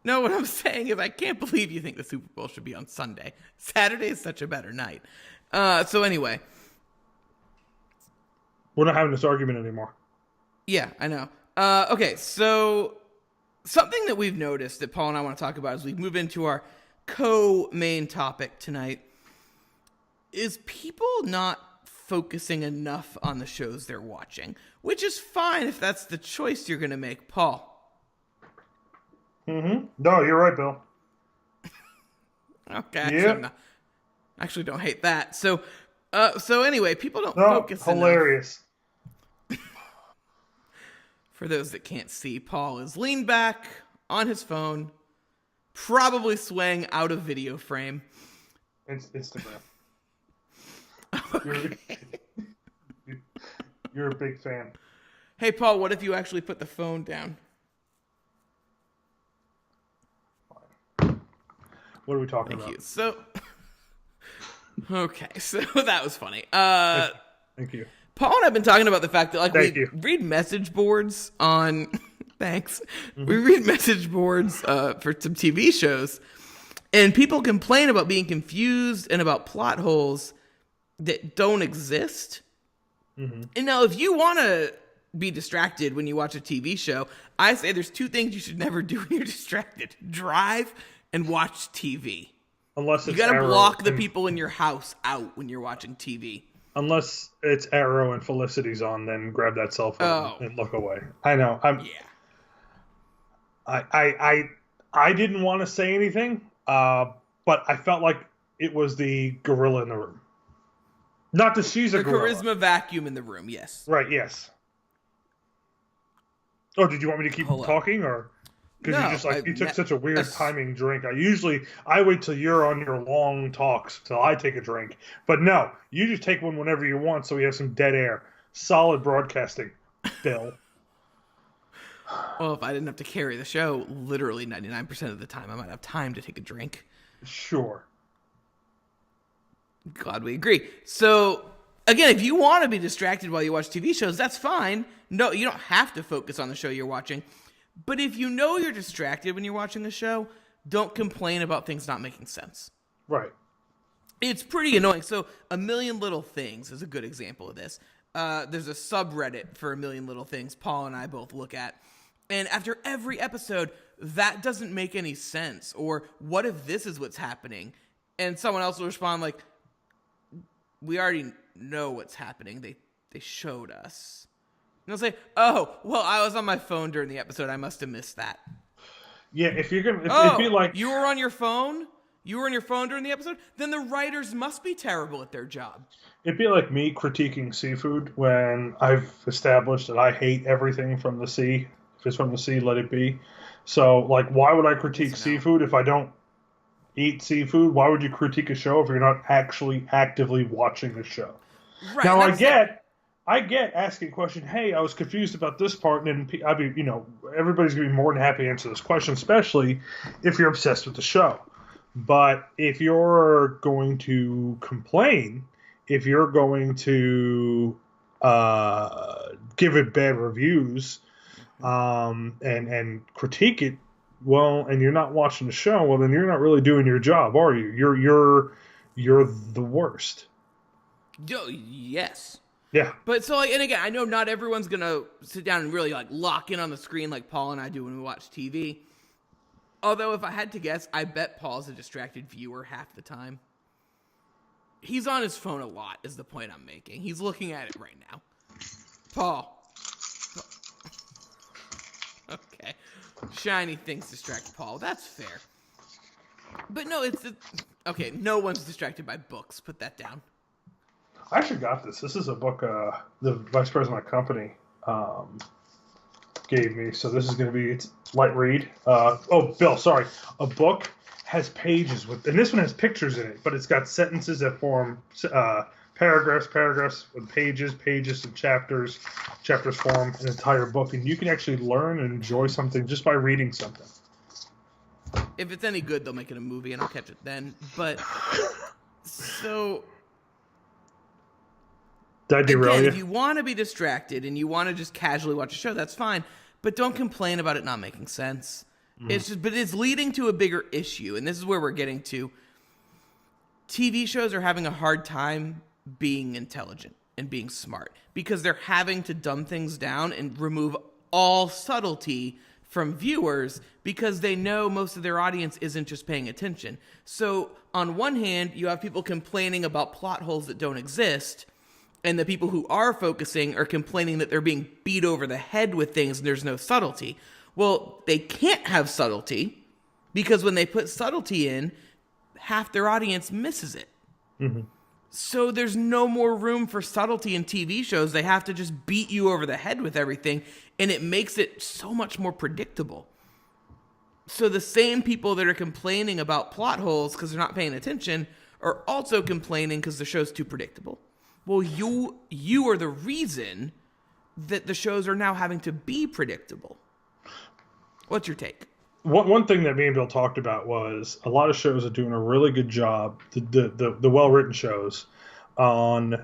No, what I'm saying is I can't believe you think the Super Bowl should be on Sunday. Saturday is such a better night. So anyway, We're not having this argument anymore. yeah, I know. Okay, so something that we've noticed that Paul and I want to talk about as we move into our co-main topic tonight is people not focusing enough on the shows they're watching, which is fine if that's the choice you're going to make, Paul. Mm-hmm. No, you're right, Bill. Okay, Yep. actually don't hate that. So anyway, people don't No, focus hilarious. enough. For those that can't see, Paul is leaned back on his phone, probably swaying out of video frame. It's Instagram. You're a big fan. Hey, Paul, what if you actually put the phone down? What are we talking Thank about? you. So, okay, so that was funny. Thank you. Paul and I have been talking about the fact that Thank we you. read message boards on thanks. We read message boards for some TV shows, and people complain about being confused and about plot holes that don't exist. And now, if you want to be distracted when you watch a TV show, I say there's two things you should never do when you're distracted: drive and watch TV. Unless You it's gotta Arrow block the and- people in your house out when you're watching TV. Unless it's Arrow and Felicity's on, then grab that cell phone Oh. and look away. I know. Yeah. I didn't want to say anything, but I felt like it was the gorilla in the room. Not that she's a The gorilla. charisma vacuum in the room, yes. Right, yes. Oh, did you want me to keep Hold on. talking, or because No, you just like you took such a weird that's- timing drink? I wait till you're on your long talks till I take a drink, but no, you just take one whenever you want, so we have some dead air. Solid broadcasting, Bill. Well, if I didn't have to carry the show literally 99% of the time, I might have time to take a drink. Sure. God, we agree. So, again, if you want to be distracted while you watch TV shows, that's fine. No, you don't have to focus on the show you're watching. But if you know you're distracted when you're watching a show, don't complain about things not making sense. Right. It's pretty annoying. So, A Million Little Things is a good example of this. There's a subreddit for A Million Little Things Paul and I both look at. And after every episode, that doesn't make any sense. Or, what if this is what's happening? And someone else will respond like, we already know what's happening. They showed us. And I'll say, oh, well, I was on my phone during the episode. I must have missed that. Yeah, if you're gonna, Oh, it'd be like you were on your phone? You were on your phone during the episode? Then the writers must be terrible at their job. it'd be like me critiquing seafood when I've established that I hate everything from the sea. If it's from the sea, let it be. So, like, why would I critique seafood if I don't eat seafood? Why would you critique a show if you're not actually actively watching the show? Right. Now, that's it. I get asking a question. Hey, I was confused about this part, and then I'd be, everybody's gonna be more than happy to answer this question, especially if you're obsessed with the show. But if you're going to complain, if you're going to give it bad reviews, and critique it, well, and you're not watching the show, well, then you're not really doing your job, are you? You're the worst. Yo, yes. Yeah. But so, like, and again, I know not everyone's gonna sit down and really like lock in on the screen like Paul and I do when we watch TV. Although, if I had to guess, I bet Paul's a distracted viewer half the time. He's on his phone a lot, is the point I'm making. He's looking at it right now. Paul. Okay. Shiny things distract Paul. That's fair. But no, okay, no one's distracted by books. Put that down. I actually got this. This is a book the vice president of my company gave me. So this is going to be it's light read. Bill, sorry. A book has pages with, and this one has pictures in it, but it's got sentences that form paragraphs with pages and chapters. Chapters form an entire book, and you can actually learn and enjoy something just by reading something. If it's any good, they'll make it a movie, and I'll catch it then. But so. Did I derail Again, you? if you want to be distracted and you want to just casually watch a show, that's fine. But don't complain about it not making sense. But it's leading to a bigger issue, and this is where we're getting to. TV shows are having a hard time being intelligent and being smart because they're having to dumb things down and remove all subtlety from viewers because they know most of their audience isn't just paying attention. So on one hand, you have people complaining about plot holes that don't exist, and the people who are focusing are complaining that they're being beat over the head with things and there's no subtlety. Well, they can't have subtlety because when they put subtlety in, half their audience misses it. Mm-hmm. So there's no more room for subtlety in TV shows. They have to just beat you over the head with everything, and it makes it so much more predictable. So the same people that are complaining about plot holes because they're not paying attention are also complaining because the show's too predictable. Well, you are the reason that the shows are now having to be predictable. What's your take? One thing that me and Bill talked about was a lot of shows are doing a really good job, the well-written shows, on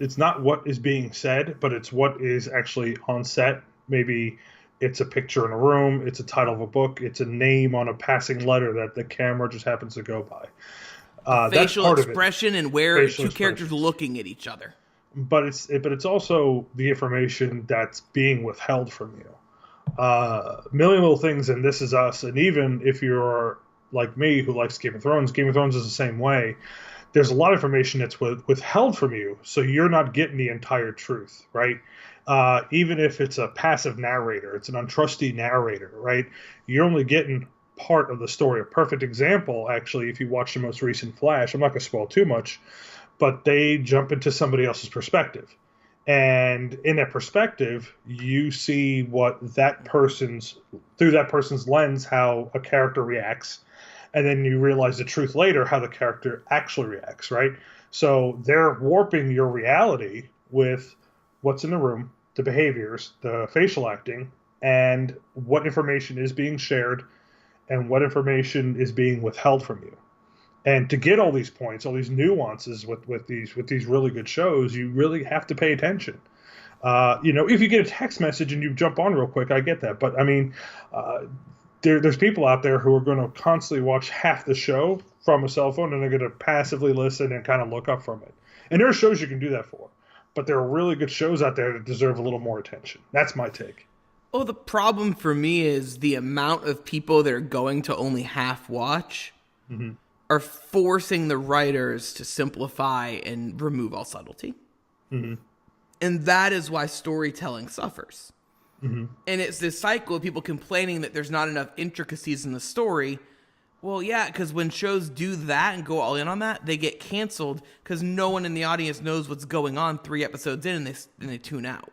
it's not what is being said, but it's what is actually on set. Maybe it's a picture in a room, it's a title of a book, it's a name on a passing letter that the camera just happens to go by. Facial expression and where two characters looking at each other. But it's also the information that's being withheld from you. Million Little Things and This Is Us, and even if you're like me who likes Game of Thrones is the same way. There's a lot of information that's withheld from you, so you're not getting the entire truth, right? Even if it's a passive narrator, it's an untrusty narrator, right? You're only getting part of the story. A perfect example, actually, if you watch the most recent Flash, I'm not going to spoil too much, but they jump into somebody else's perspective. And in that perspective, you see what through that person's lens, how a character reacts. And then you realize the truth later, how the character actually reacts, right? So they're warping your reality with what's in the room, the behaviors, the facial acting, and what information is being shared and what information is being withheld from you. And to get all these points, all these nuances with these really good shows, you really have to pay attention. If you get a text message and you jump on real quick, I get that. But I mean, there's people out there who are going to constantly watch half the show from a cell phone, and they're going to passively listen and kind of look up from it. And there are shows you can do that for, but there are really good shows out there that deserve a little more attention. That's my take. Oh, the problem for me is the amount of people that are going to only half watch. Mm-hmm. Are forcing the writers to simplify and remove all subtlety. Mm-hmm. And that is why storytelling suffers. Mm-hmm. And it's this cycle of people complaining that there's not enough intricacies in the story. Well, yeah, because when shows do that and go all in on that, they get canceled because no one in the audience knows what's going on 3 episodes in, and they tune out.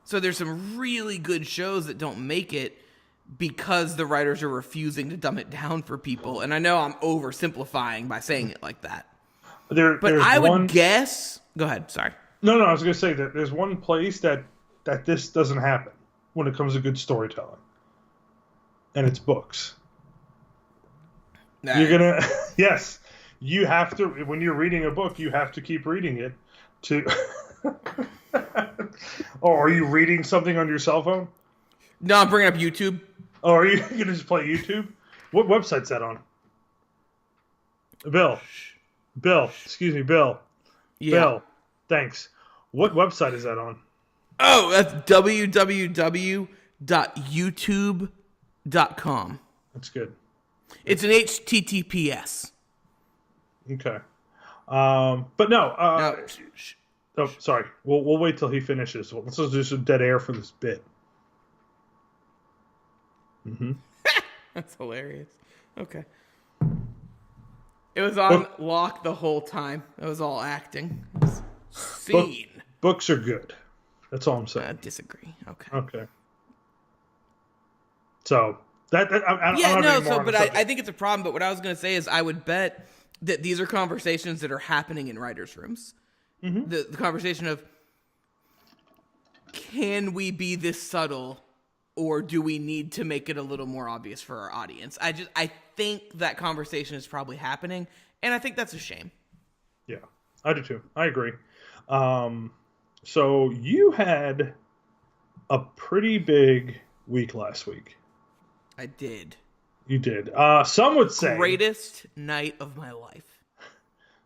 So there's some really good shows that don't make it because the writers are refusing to dumb it down for people. And I know I'm oversimplifying by saying it like that. But I would guess... Go ahead, sorry. No, I was going to say that there's one place that this doesn't happen when it comes to good storytelling. And it's books. You're going to... Yes. You have to... When you're reading a book, you have to keep reading it to... Oh, are you reading something on your cell phone? No, I'm bringing up YouTube. Oh, are you going to just play YouTube? What website's that on? Bill. Excuse me, Bill. Yeah. Bill, thanks. What website is that on? Oh, that's www.youtube.com. That's good. It's an HTTPS. Okay. But no. Oh, sorry. We'll wait till he finishes. Let's just do some dead air for this bit. Mm-hmm. That's hilarious. Okay. It was on lock the whole time. It was all acting. It was scene. Books are good. That's all I'm saying. I disagree. Okay. So I think it's a problem. But what I was going to say is I would bet that these are conversations that are happening in writers' rooms. Mm-hmm. The conversation of, can we be this subtle, or do we need to make it a little more obvious for our audience? I think that conversation is probably happening, and I think that's a shame. Yeah, I do too. I agree. So you had a pretty big week last week. I did. You did. Some would say Greatest night of my life.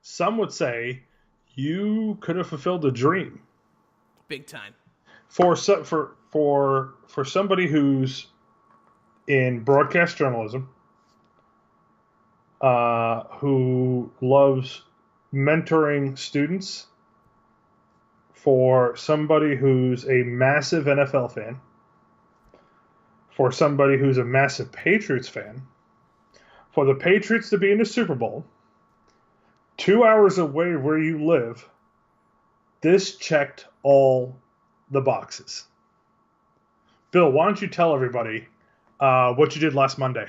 Some would say you could have fulfilled a dream Big time. For somebody who's in broadcast journalism, who loves mentoring students, for somebody who's a massive NFL fan, for somebody who's a massive Patriots fan, for the Patriots to be in the Super Bowl, 2 hours away where you live, this checked all the boxes. Bill, why don't you tell everybody what you did last Monday,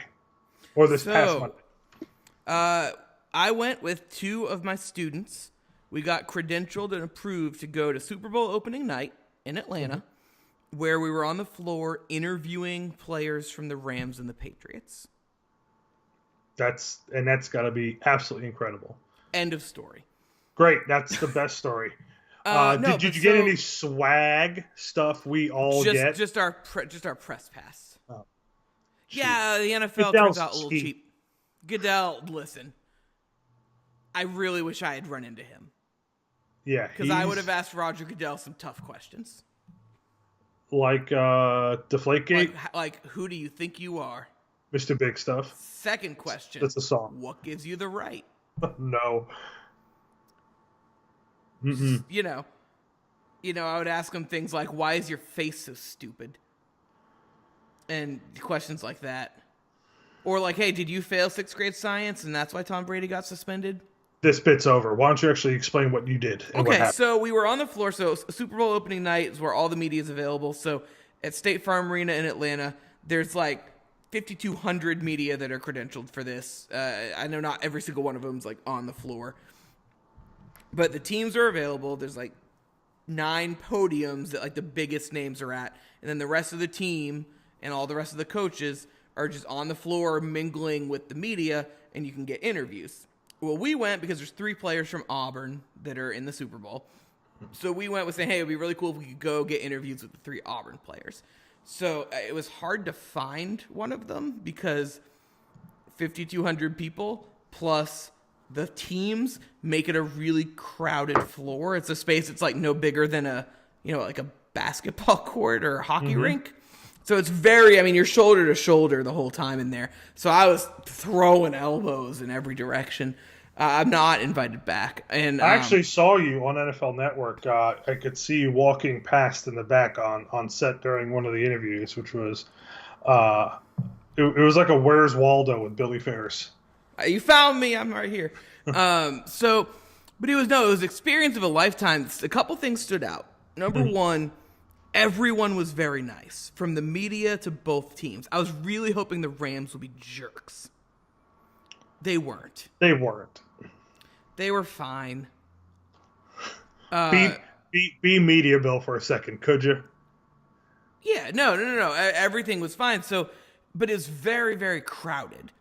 or this past Monday? I went with two of my students. We got credentialed and approved to go to Super Bowl opening night in Atlanta, where we were on the floor interviewing players from the Rams and the Patriots. That's got to be absolutely incredible. End of story. Great, that's the best story. Did you get any swag stuff we all get? Just our press pass. Oh, yeah, the NFL turns out a little cheap. Goodell, listen, I really wish I had run into him. Yeah, because I would have asked Roger Goodell some tough questions. Like Deflategate? Like, who do you think you are? Mr. Big Stuff. Second question. That's a song. What gives you the right? No. You know, I would ask him things like, why is your face so stupid? And questions like that. Or like, hey, did you fail 6th grade science and that's why Tom Brady got suspended? This bit's over. Why don't you actually explain what you did? And okay, so we were on the floor. So Super Bowl opening night is where all the media is available. So at State Farm Arena in Atlanta, there's like 5,200 media that are credentialed for this. I know not every single one of them is like on the floor. But the teams are available. There's like 9 podiums that like the biggest names are at. And then the rest of the team and all the rest of the coaches are just on the floor mingling with the media, and you can get interviews. Well, we went because there's 3 players from Auburn that are in the Super Bowl. So we went with saying, hey, it would be really cool if we could go get interviews with the 3 Auburn players. So it was hard to find one of them because 5,200 people plus the teams make it a really crowded floor. It's a space that's like no bigger than like a basketball court or a hockey rink. So it's you're shoulder to shoulder the whole time in there. So I was throwing elbows in every direction. I'm not invited back. And I actually saw you on NFL Network. I could see you walking past in the back on set during one of the interviews, which was, it was like a Where's Waldo with Billy Ferris. You found me. I'm right here. But it was experience of a lifetime. A couple things stood out. Number one, everyone was very nice, from the media to both teams. I was really hoping the Rams would be jerks. They weren't. They were fine. Be media, Bill, for a second, could you? Yeah, no. Everything was fine. But it's very, very crowded.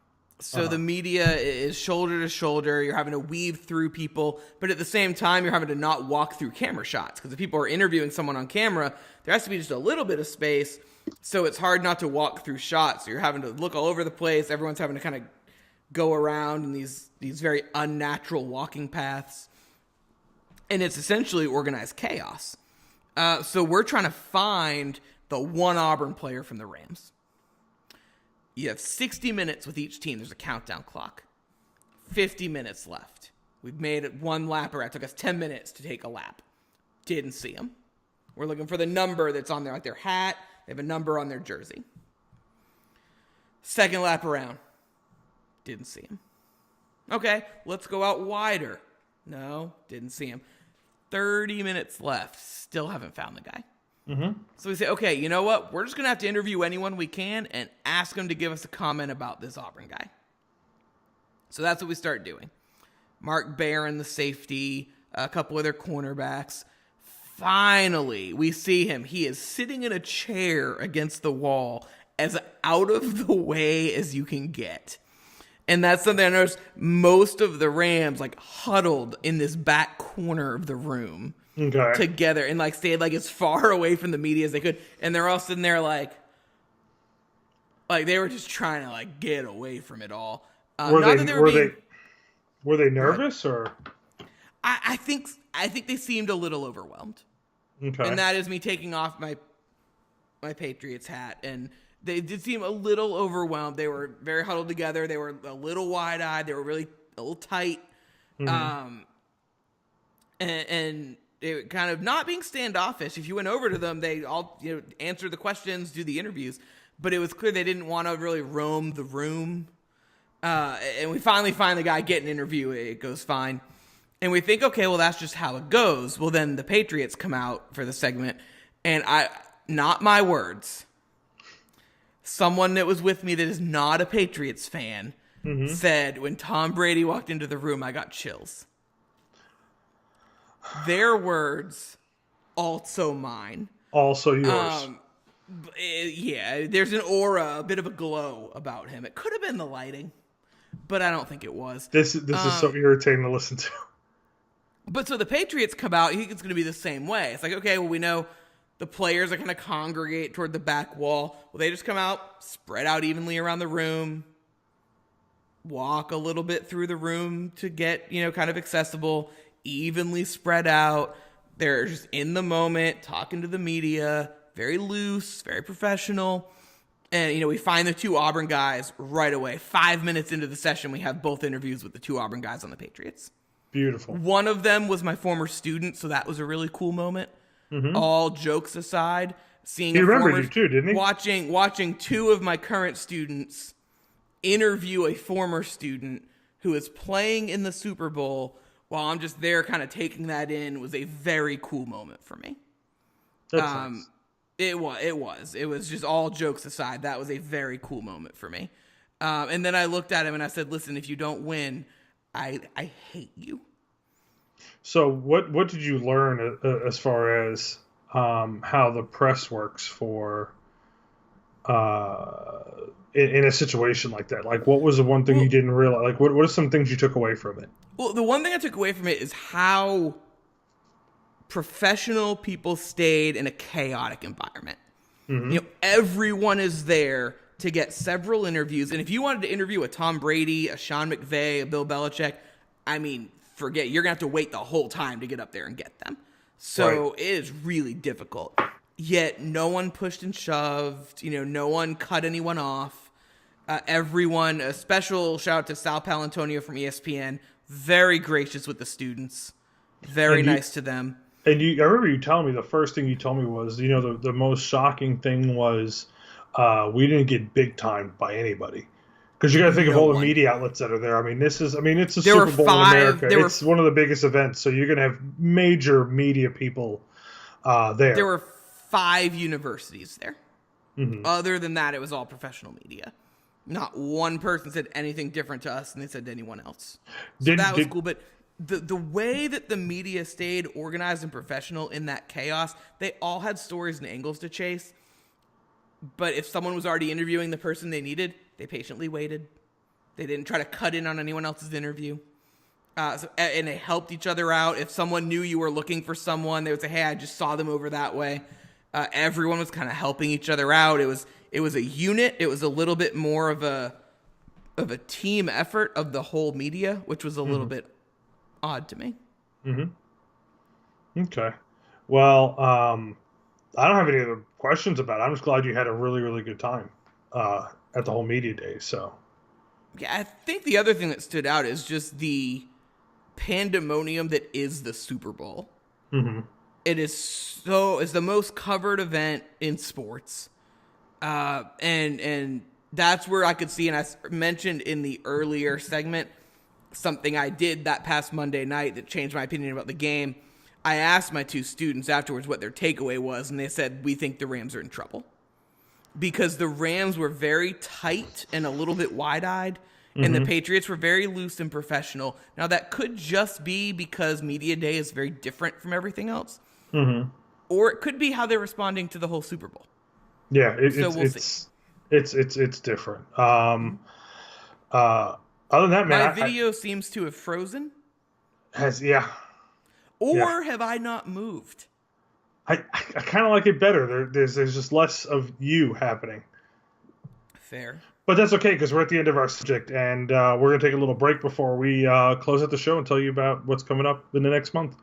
So the media is shoulder to shoulder. You're having to weave through people, but at the same time, you're having to not walk through camera shots because if people are interviewing someone on camera, there has to be just a little bit of space. So it's hard not to walk through shots. So you're having to look all over the place. Everyone's having to kind of go around in these very unnatural walking paths. And it's essentially organized chaos. So we're trying to find the one Auburn player from the Rams. You have 60 minutes with each team. There's a countdown clock. 50 minutes left. We've made it one lap around. It took us 10 minutes to take a lap. Didn't see them. We're looking for the number that's on their hat. They have a number on their jersey. Second lap around. Didn't see him. Okay, let's go out wider. No, didn't see him. 30 minutes left. Still haven't found the guy. So we say, okay, you know what? We're just going to have to interview anyone we can and ask them to give us a comment about this Auburn guy. So that's what we start doing. Mark Barron, the safety, a couple of their cornerbacks. Finally, we see him. He is sitting in a chair against the wall as out of the way as you can get. And that's something I noticed. Most of the Rams huddled in this back corner of the room. Okay. Together and stayed as far away from the media as they could, and they're all sitting there Like they were just trying to like get away from it all. Were Not they that they were being, they were they nervous or I think they seemed a little overwhelmed, okay? and that is me taking off my Patriots hat, and they did seem a little overwhelmed. They were very huddled together. They were a little wide eyed. They were really a little tight, and they were kind of not being standoffish. If you went over to them, they all answer the questions, do the interviews, but it was clear they didn't want to really roam the room. And we finally find the guy get an interview. It goes fine. And we think, okay, well, that's just how it goes. Well, then the Patriots come out for the segment. And not my words, someone that was with me that is not a Patriots fan said, when Tom Brady walked into the room, I got chills. Their words, also mine. Also yours. Yeah, there's an aura, a bit of a glow about him. It could have been the lighting, but I don't think it was. This is so irritating to listen to. But so the Patriots come out, it's going to be the same way. It's like, okay, well, we know the players are going to congregate toward the back wall. Well, they just come out, spread out evenly around the room, walk a little bit through the room to get, kind of accessible, evenly spread out. They're just in the moment, talking to the media, very loose, very professional. And, we find the two Auburn guys right away. 5 minutes into the session, we have both interviews with the two Auburn guys on the Patriots. Beautiful. One of them was my former student, so that was a really cool moment. All jokes aside, seeing he remembered you too, didn't he? Watching two of my current students interview a former student who is playing in the Super Bowl while I'm just there kind of taking that in was a very cool moment for me. That's nice. It was just all jokes aside. That was a very cool moment for me. And then I looked at him and I said, listen, if you don't win, I hate you. So what did you learn as far as how the press works for in a situation like that? Like, what was the one thing you didn't realize? Like, what are some things you took away from it? Well, the one thing I took away from it is how professional people stayed in a chaotic environment. Everyone is there to get several interviews. And if you wanted to interview a Tom Brady, a Sean McVay, a Bill Belichick, forget, you're going to have to wait the whole time to get up there and get them. So It is really difficult. Yet no one pushed and shoved, no one cut anyone off. Everyone, a special shout out to Sal Palantonio from ESPN, very gracious with the students, very nice to them. And I remember you telling me the first thing you told me was, the most shocking thing was we didn't get big time by anybody. Because you got to think of all the media outlets that are there. It's a Super Bowl in America. It's one of the biggest events, so you're going to have major media people there. There were 5 universities there. Other than that, it was all professional media. Not one person said anything different to us than they said to anyone else. So that was cool. But the way that the media stayed organized and professional in that chaos, they all had stories and angles to chase. But if someone was already interviewing the person they needed, they patiently waited. They didn't try to cut in on anyone else's interview. And they helped each other out. If someone knew you were looking for someone, they would say, hey, I just saw them over that way. Everyone was kind of helping each other out. It was a unit. It was a little bit more of a team effort of the whole media, which was a little bit odd to me. Okay. Well, I don't have any other questions about it. I'm just glad you had a really, really good time at the whole media day. So, yeah, I think the other thing that stood out is just the pandemonium that is the Super Bowl. It is it's the most covered event in sports, and that's where I could see. And I mentioned in the earlier segment something I did that past Monday night that changed my opinion about the game. I asked my 2 students afterwards what their takeaway was, and they said, we think the Rams are in trouble. Because the Rams were very tight and a little bit wide-eyed, and the Patriots were very loose and professional. Now, that could just be because Media Day is very different from everything else. Or it could be how they're responding to the whole Super Bowl. Yeah, it's different. Other than that, man, my video seems to have frozen. Or have I not moved? I kind of like it better. There's just less of you happening. Fair. But that's okay because we're at the end of our subject, and we're going to take a little break before we close out the show and tell you about what's coming up in the next month.